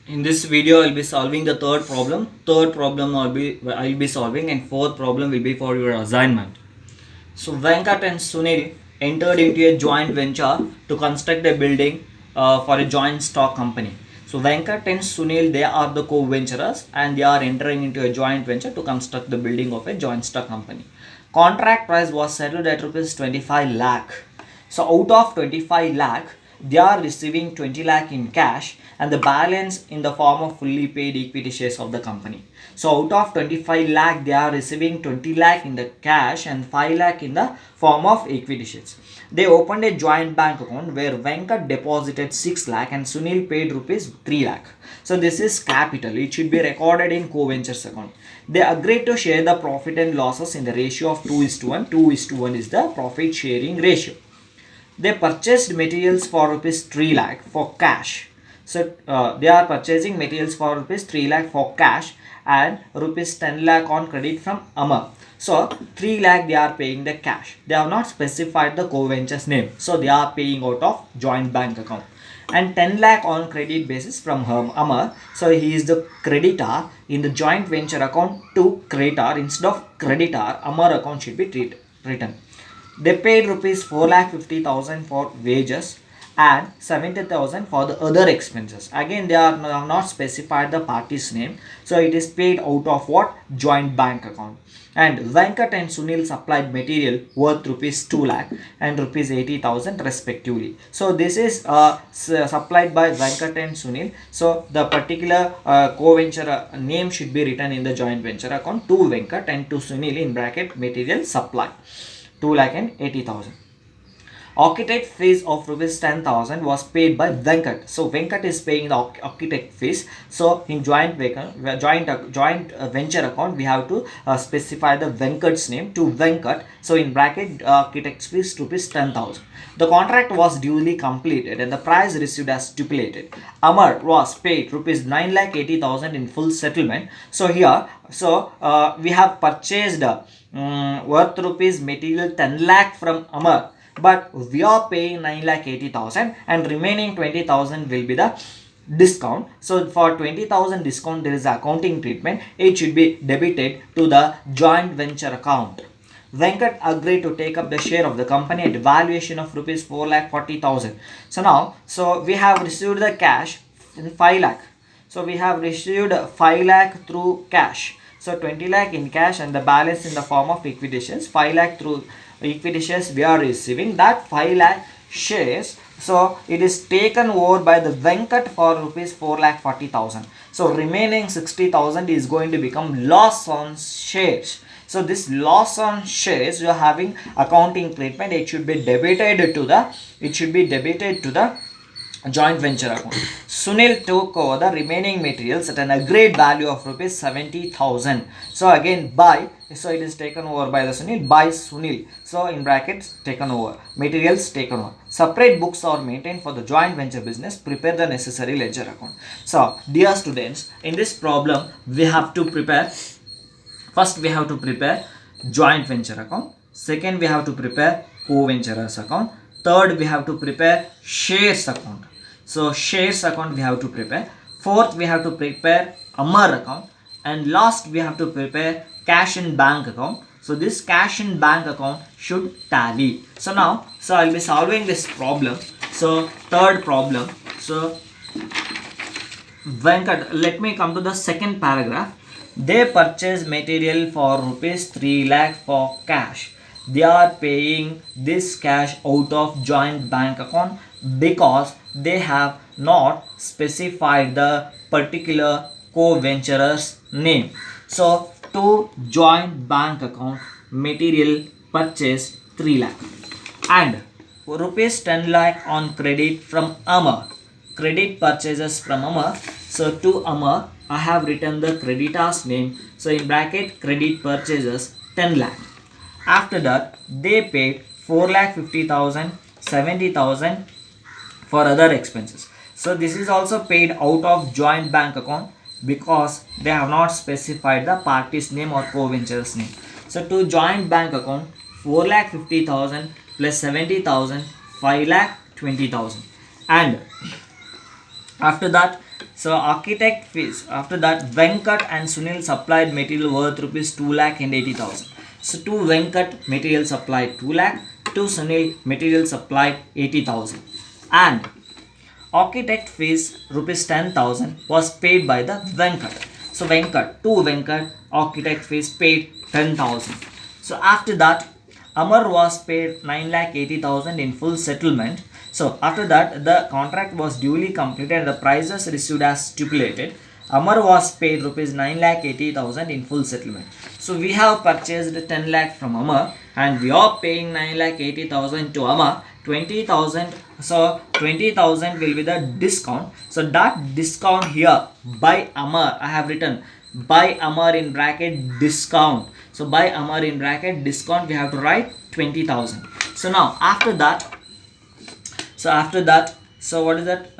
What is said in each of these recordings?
In this video, I'll be solving the third problem. Third problem I'll be solving, and fourth problem will be for your assignment. So Venkat and Sunil entered into a joint venture to construct a building for a joint stock company. So Venkat and Sunil, they are the co-venturers and they are entering into a joint venture to construct the building of a joint stock company. Contract price was settled at rupees 25 lakh. So out of 25 lakh, they are receiving 20 lakh in cash and the balance in the form of fully paid equity shares of the company. So out of 25 lakh, they are receiving 20 lakh in the cash and 5 lakh in the form of equity shares. They opened a joint bank account where Venkat deposited 6 lakh and Sunil paid rupees 3 lakh. So this is capital. It should be recorded in co-ventures account. They agreed to share the profit and losses in the ratio of 2:1. 2:1 is the profit sharing ratio. They purchased materials for rupees 3 lakh for cash. So they are purchasing materials for rupees 3 lakh for cash and rupees 10 lakh on credit from Amar. So 3 lakh they are paying the cash. They have not specified the co-ventures name. So they are paying out of joint bank account. And 10 lakh on credit basis from Amar. So he is the creditor in the joint venture account to creditor. Instead of creditor, Amar account should be written. They paid rupees 4,50,000 for wages and 70,000 for the other expenses. Again, they are not specified the party's name. So it is paid out of what? Joint bank account. And Venkat and Sunil supplied material worth rupees 2 lakh and rupees 80,000 respectively. So this is supplied by Venkat and Sunil. So the particular co-venture name should be written in the joint venture account to Venkat and to Sunil in bracket material supply. 2,80,000. Architect fees of rupees 10,000 was paid by Venkat. So Venkat is paying the architect fees. So in joint venture account, we have to specify the Venkat's name to Venkat. So in bracket architect fees rupees 10,000. The contract was duly completed and the price received as stipulated. Amar was paid rupees 9,80,000 in full settlement. So here, we have purchased worth rupees material 10 lakh from Amar, but we are paying 9,80,000 and remaining 20,000 will be the discount. So for 20,000 discount there is accounting treatment. It should be debited to the joint venture account. Venkat agreed to take up the share of the company at valuation of rupees 4,40,000. So now, we have received the cash in 5 lakh. So we have received 5 lakh through cash. So 20 lakh in cash and the balance in the form of equity shares. 5 lakh through equity shares we are receiving. That 5 lakh shares, so it is taken over by the Venkat for rupees 4,40,000. So remaining 60,000 is going to become loss on shares. So this loss on shares, you are having accounting treatment. It should be debited to the joint venture account. Sunil took over the remaining materials at an agreed value of rupees 70,000. So again so it is taken over by the Sunil by Sunil. So in brackets taken over, materials taken over. Separate books are maintained for the joint venture business. Prepare the necessary ledger account. So dear students, in this problem we have to prepare. First we have to prepare joint venture account. Second we have to prepare co-venturers account. Third we have to prepare shares account. So shares account we have to prepare. Fourth we have to prepare Amar account. And last we have to prepare cash in bank account. So this cash in bank account should tally. So now, I'll be solving this problem. So third problem. So Venkat, let me come to the second paragraph. They purchase material for rupees 3 lakh for cash. They are paying this cash out of joint bank account because they have not specified the particular co-venturer's name. So to joint bank account, material purchase 3 lakh and rupees 10 lakh on credit from Amar. Credit purchases from Amar. So to Amar, I have written the creditor's name. So in bracket credit purchases 10 lakh. After that they paid 4,50,000, 70,000 for other expenses. So this is also paid out of joint bank account because they have not specified the party's name or co-venture's name. So to joint bank account 4,50,000 plus 70,000, 5,20,000. And after that So architect fees. After that, Venkat and Sunil supplied material worth rupees 2,80,000. So to Venkat, material supplied 2 lakh. To Sunil, material supplied 80,000. And architect fees rupees 10,000 was paid by the Venkat. So Venkat, to Venkat, architect fees paid 10,000. So after that, Amar was paid 9,80,000 in full settlement. So after that, the contract was duly completed and the prices received as stipulated. Amar was paid rupees 9,80,000 in full settlement. So we have purchased 10 lakh from Amar and we are paying 9,80,000 to Amar. 20,000, so 20,000 will be the discount. So that discount here by Amar, I have written by Amar in bracket discount. So by Amar in bracket discount, we have to write 20,000. So now after that, so what is that?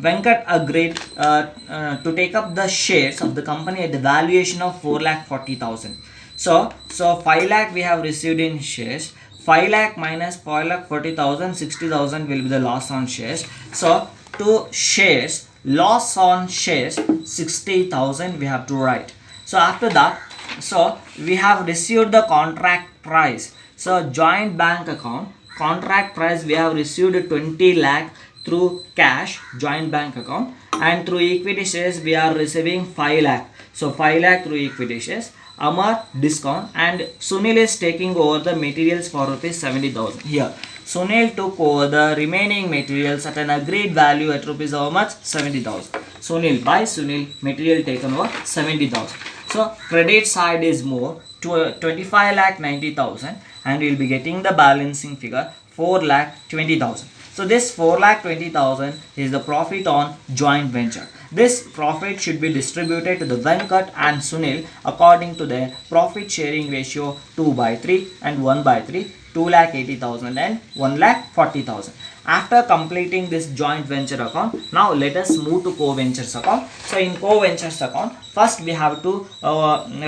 Venkat agreed to take up the shares of the company at the valuation of 4,40,000. So 5 lakh we have received in shares. 5 lakh minus 5,40,000, 60,000 will be the loss on shares. So to shares, loss on shares 60,000 we have to write. So after that, so we have received the contract price. So joint bank account, contract price we have received 20 lakh through cash, joint bank account, and through equity shares we are receiving 5 lakh. So 5 lakh through equity shares. Amar discount, and Sunil is taking over the materials for rupees 70,000. Here Sunil took over the remaining materials at an agreed value at rupees how much? 70,000. Sunil, by Sunil, material taken over 70,000. So credit side is more to 25,90,000 and we will be getting the balancing figure 4,20,000. So this 4,20,000 is the profit on joint venture. This profit should be distributed to the Venkat and Sunil according to their profit sharing ratio 2/3 and 1/3, 2,80,000 and 1,40,000. After completing this joint venture account, now let us move to co-ventures account. So in co-ventures account, first we have to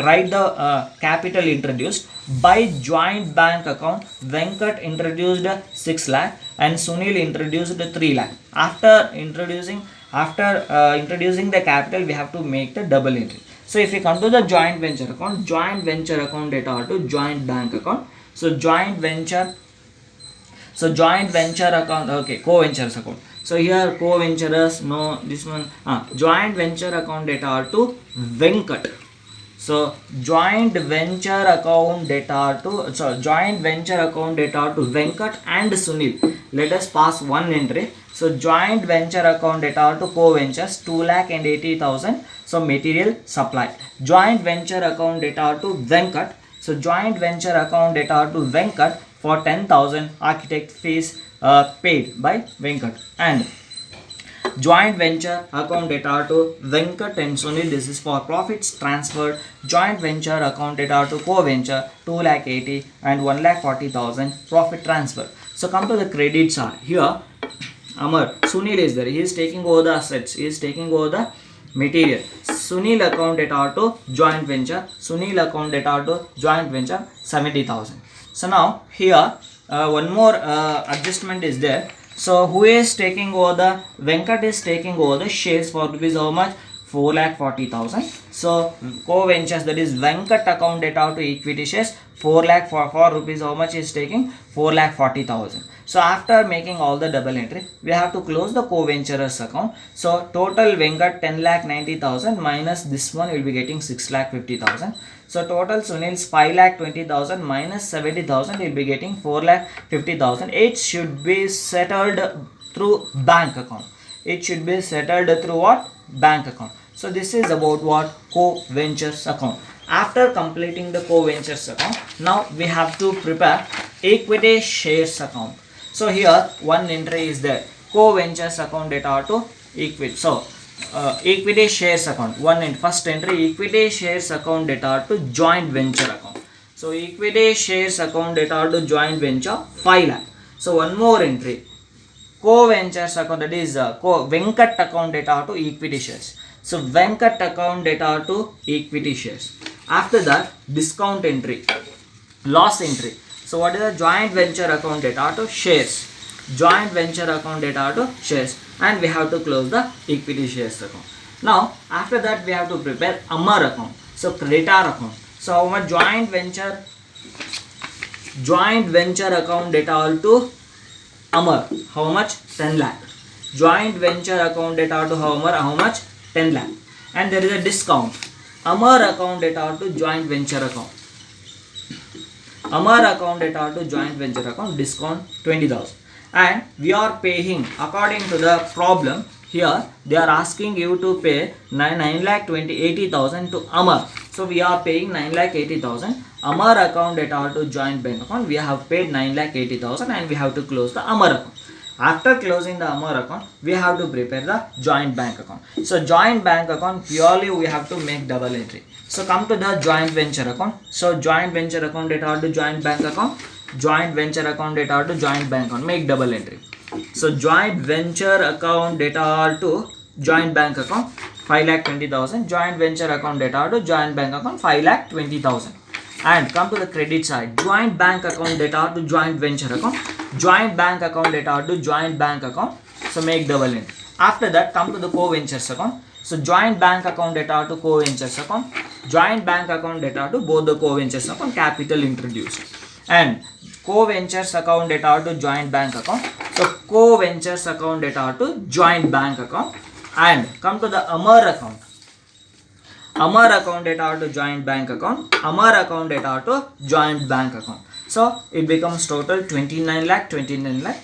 write the capital introduced. By joint bank account, Venkat introduced 6 lakh and Sunil introduced 3 lakh. After introducing the capital, we have to make the double entry. So if we come to the joint venture account data are to joint bank account. So joint venture account, okay, co-ventures account. So here co-venturers, no, this one, joint venture account data are to Venkat. So joint venture account data to Venkat and Sunil. Let us pass one entry. So joint venture account data to co-ventures 2,80,000. So material supplied. Joint venture account data to Venkat. So joint venture account data to Venkat for 10,000 architect fees paid by Venkat, and joint venture account data to Venkat and Sunil, this is for profits transferred. Joint venture account data to co-venture 2,80,000 and 1,40,000 profit transfer. So come to the credit side. Here Amar, Sunil is there, he is taking over the assets, he is taking over the material. Sunil account data to joint venture, 70,000. So now here one more adjustment is there. So who is taking over the Venkat is taking over the shares for rupees how much? 4,40,000. So co-ventures, that is Venkat account data to equity shares 4 lakh for rupees how much is taking? 4,40,000. So after making all the double entry, we have to close the co-ventures account. So total Venkat 10,90,000 minus this one will be getting 6,50,000. So total Sunil's 5,20,000 minus 70,000 will be getting 4,50,000. It should be settled through bank account. It should be settled through what? Bank account. So this is about what? Co-ventures account. After completing the co-ventures account, now we have to prepare equity shares account. So here one entry is there. Co-ventures account data to equity. So equity shares account, first entry, equity shares account data to joint venture account. So equity shares account data to joint venture 5 lakh. So one more entry, co-ventures account, that is Venkat account data to equity shares. So Venkat account data to equity shares. After that, discount entry, loss entry. So what is the joint venture account data to shares? joint venture account data to shares, and we have to close the equity shares account. Now after that we have to prepare Amar account, so creditor account. So how much joint venture account data to Amar, how much? 10 lakh. Joint venture account data to Amar, how much? 10 lakh. And there is a discount. Amar account data to joint venture account. Amar account data to joint venture account, discount 20,000. And we are paying according to the problem. Here they are asking you to pay 9,80,000 to Amar. So we are paying 9,80,000. Amar account data to joint bank account. We have paid 9,80,000 and we have to close the Amar account. After closing the Amar account, we have to prepare the joint bank account. So joint bank account, purely we have to make double entry. So come to the joint venture account. So joint venture account data to joint bank account. Joint venture account data to joint bank account. Make double entry. So joint venture account data to joint bank account 5,20,000. Joint venture account data to joint bank account 5,20,000. And come to the credit side. Joint bank account data to joint venture account. Joint bank account data to joint bank account. So make double entry. After that come to the co-ventures account. So joint bank account data to co-ventures account. Joint bank account data to both the co-ventures account. Capital introduced. And co-ventures account data to joint bank account. So co-ventures account data to joint bank account. And come to the Amar account. Amar account data to joint bank account. Amar account data to joint bank account. So it becomes total 29 lakh.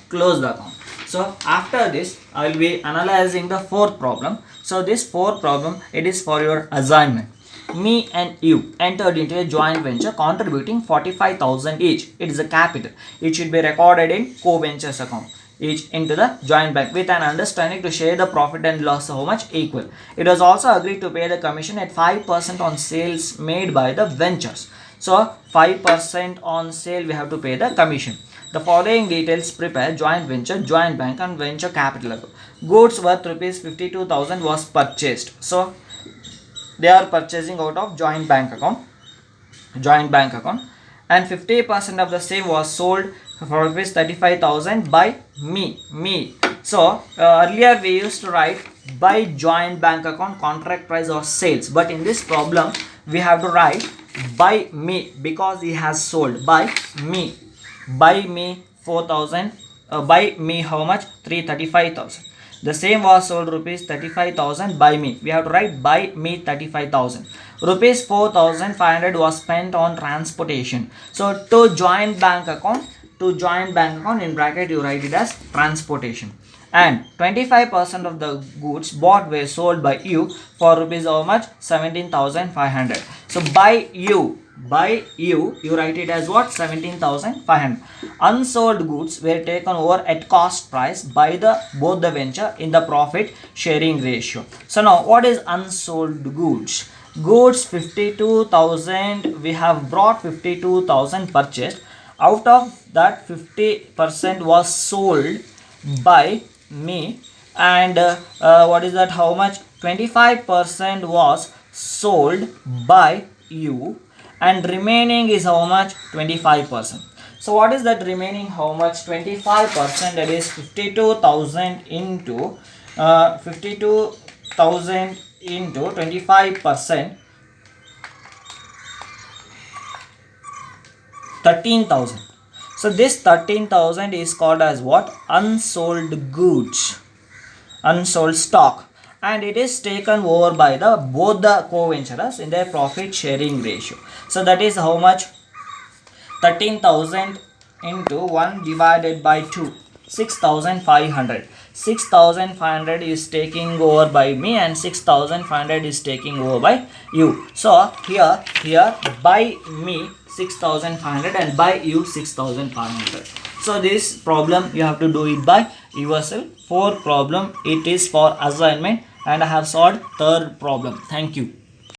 Close the account. So after this I will be analyzing the fourth problem. So this fourth problem, it is for your assignment. Me and you entered into a joint venture contributing 45,000 each. It is a capital. It should be recorded in co-ventures account each into the joint bank with an understanding to share the profit and loss how much equal. It was also agreed to pay the commission at 5% on sales made by the ventures. So 5% on sale we have to pay the commission. The following details prepare joint venture, joint bank and venture capital account. Goods worth rupees 52,000 was purchased. So they are purchasing out of joint bank account, and 50% of the same was sold for rupees 35,000 by me. So earlier we used to write by joint bank account contract price or sales, but in this problem we have to write by me because he has sold. By me 4,000, by me how much? 335,000. The same was sold rupees 35,000 by me. We have to write by me 35,000. Rupees 4,500 was spent on transportation. So to joint bank account in bracket you write it as transportation. And 25% of the goods bought were sold by you for rupees how much? 17,500. So by you you write it as what? 17,500. Unsold goods were taken over at cost price by both the venture in the profit sharing ratio. So now what is unsold goods? Goods 52,000, we have brought 52,000 purchased. Out of that 50% was sold by me, and what is that? How much? 25% was sold by you, and remaining is how much? 25%. So what is that remaining? How much? 25%. That is 52,000 into 52,000 into 25%, 13,000. So this 13,000 is called as what? Unsold goods, unsold stock, and it is taken over by both the co-venturers in their profit sharing ratio. So that is how much? 13,000 into 1 divided by 2, 6,500. 6,500 is taking over by me and 6,500 is taking over by you. So here by me 6,500 and by you 6,500. So this problem you have to do it by yourself. Fourth problem, it is for assignment, and I have solved third problem. Thank you.